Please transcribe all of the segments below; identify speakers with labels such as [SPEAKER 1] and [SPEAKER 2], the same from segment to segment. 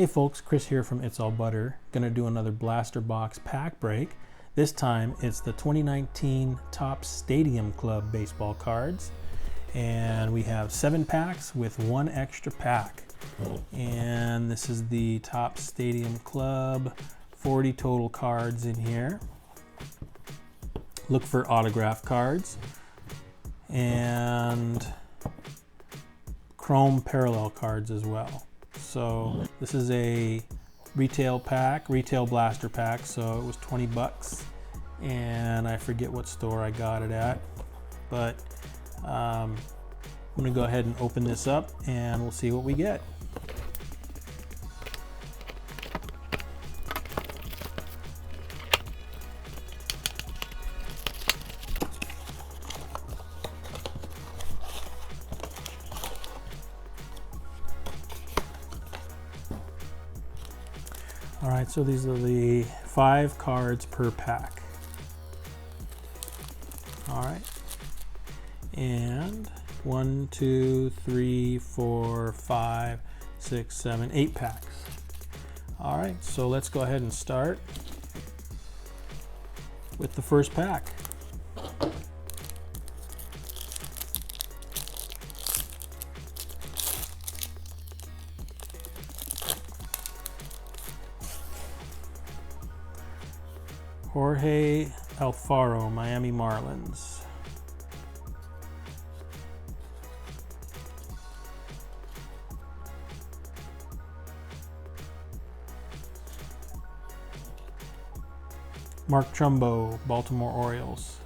[SPEAKER 1] Hey folks, Chris here from It's All Butter. Gonna do another Blaster Box pack break. This time it's the 2019 Topps Stadium Club baseball cards. And we have 7 packs with 1 extra pack. And this is the Topps Stadium Club, 40 total cards in here. Look for autograph cards and chrome parallel cards as well. So this is a retail pack, retail blaster pack, so it was 20 bucks, and I forget what store I got it at, but I'm gonna go ahead and open this up and we'll see what we get. All right, so these are the 5 cards per pack. All right, and 1, 2, 3, 4, 5, 6, 7, 8 packs. All right, so let's go ahead and start with the first pack. Jorge Alfaro, Miami Marlins. Mark Trumbo, Baltimore Orioles.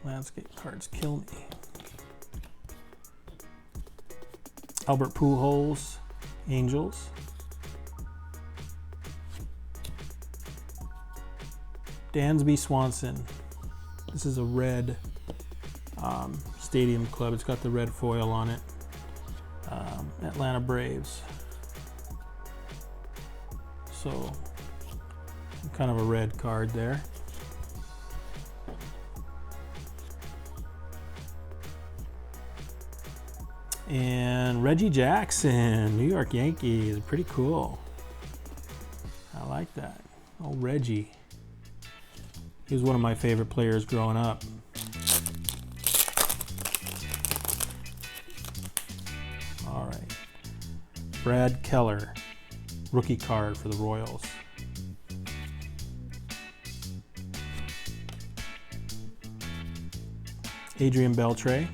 [SPEAKER 1] Landscape cards kill me. Albert Pujols, Angels. Dansby Swanson. This is a red Stadium Club. It's got the red foil on it. Atlanta Braves. So kind of a red card there. And Reggie Jackson, New York Yankees, pretty cool. I like that. Oh, Reggie. He was one of my favorite players growing up. All right. Brad Keller, rookie card for the Royals. Adrian Beltre,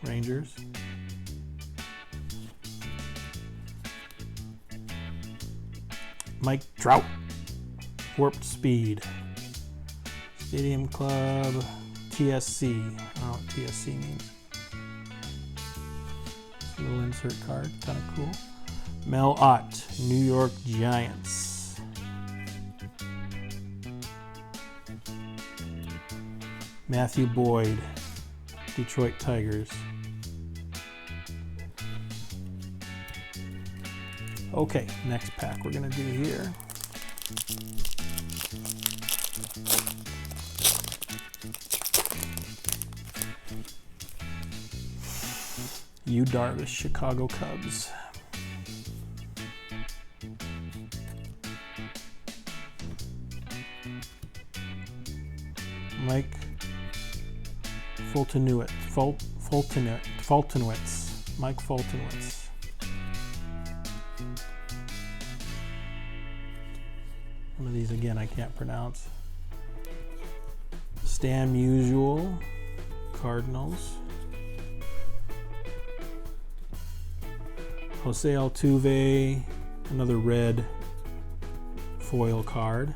[SPEAKER 1] Rangers. Mike Trout, Warped Speed, Stadium Club, TSC. I don't know what TSC means. Little insert card, kind of cool. Mel Ott, New York Giants. Matthew Boyd, Detroit Tigers. Okay, next pack we're gonna do here. Yu Darvish, Chicago Cubs. Mike Fultonowicz. Mike Fultonowicz. One of these again I can't pronounce. Stan Musial, Cardinals. Jose Altuve, another red foil card.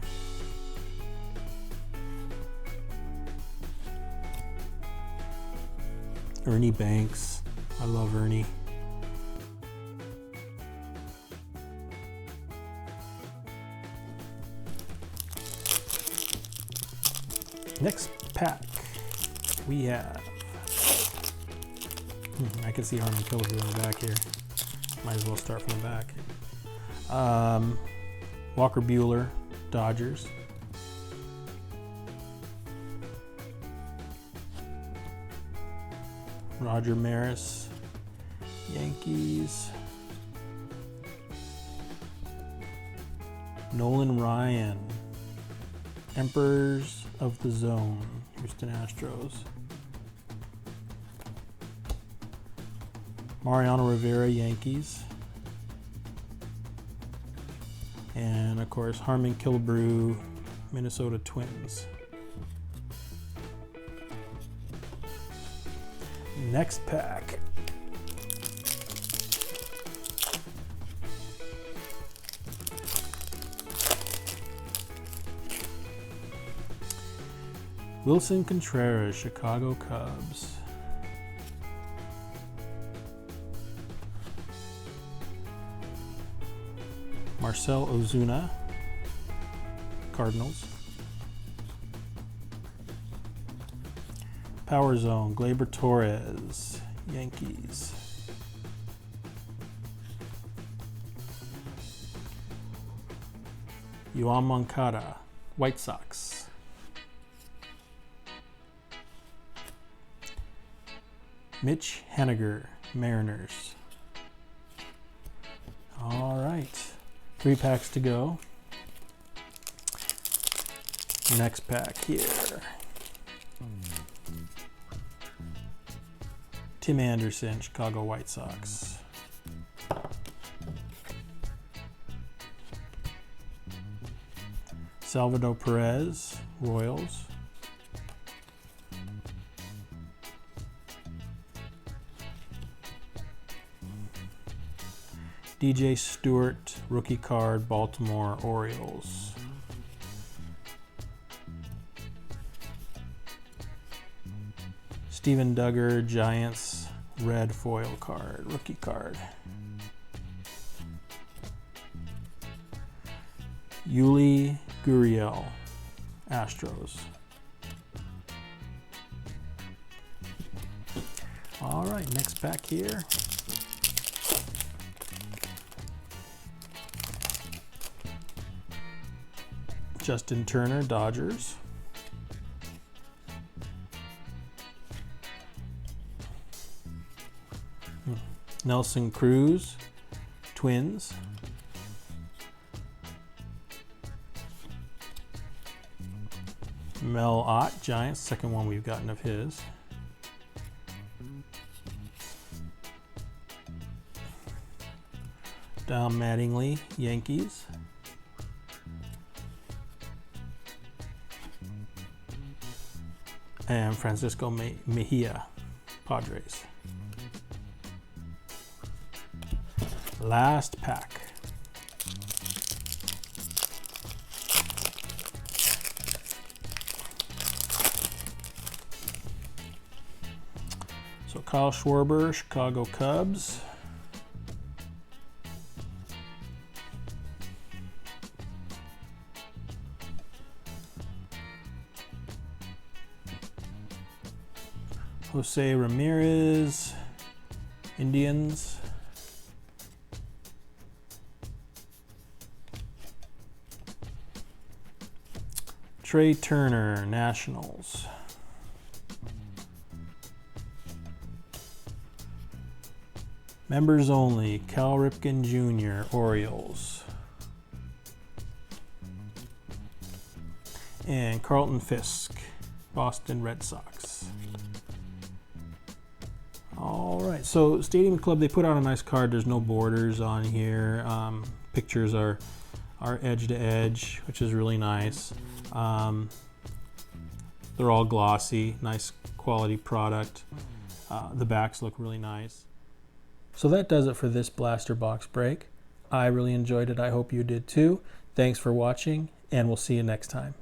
[SPEAKER 1] Ernie Banks, I love Ernie. Next pack, we have, I can see Harmon Killebrew on the back here. Might as well start from the back. Walker Buehler, Dodgers. Roger Maris, Yankees. Nolan Ryan, Emperors of the Zone, Houston Astros. Mariano Rivera, Yankees. And of course, Harmon Killebrew, Minnesota Twins. Next pack. Wilson Contreras, Chicago Cubs. Marcell Ozuna, Cardinals. Power Zone, Gleyber Torres, Yankees. Yoan Moncada, White Sox. Mitch Haniger, Mariners. All right, 3 packs to go. Next pack here. Tim Anderson, Chicago White Sox. Salvador Perez, Royals. DJ Stewart, rookie card, Baltimore Orioles. Steven Duggar, Giants, red foil card, rookie card. Yuli Gurriel, Astros. All right, next pack here. Justin Turner, Dodgers. Nelson Cruz, Twins. Mel Ott, Giants, second one we've gotten of his. Don Mattingly, Yankees. And Francisco Mejia, Padres. Last pack. So Kyle Schwarber, Chicago Cubs. Jose Ramirez, Indians. Trey Turner, Nationals. Members only, Cal Ripken Jr., Orioles. And Carlton Fisk, Boston Red Sox. All right, so Stadium Club, they put out a nice card. There's no borders on here. Pictures are edge to edge, which is really nice. They're all glossy, nice quality product. The backs look really nice. So that does it for this blaster box break. I really enjoyed it. I hope you did too. Thanks for watching, and we'll see you next time.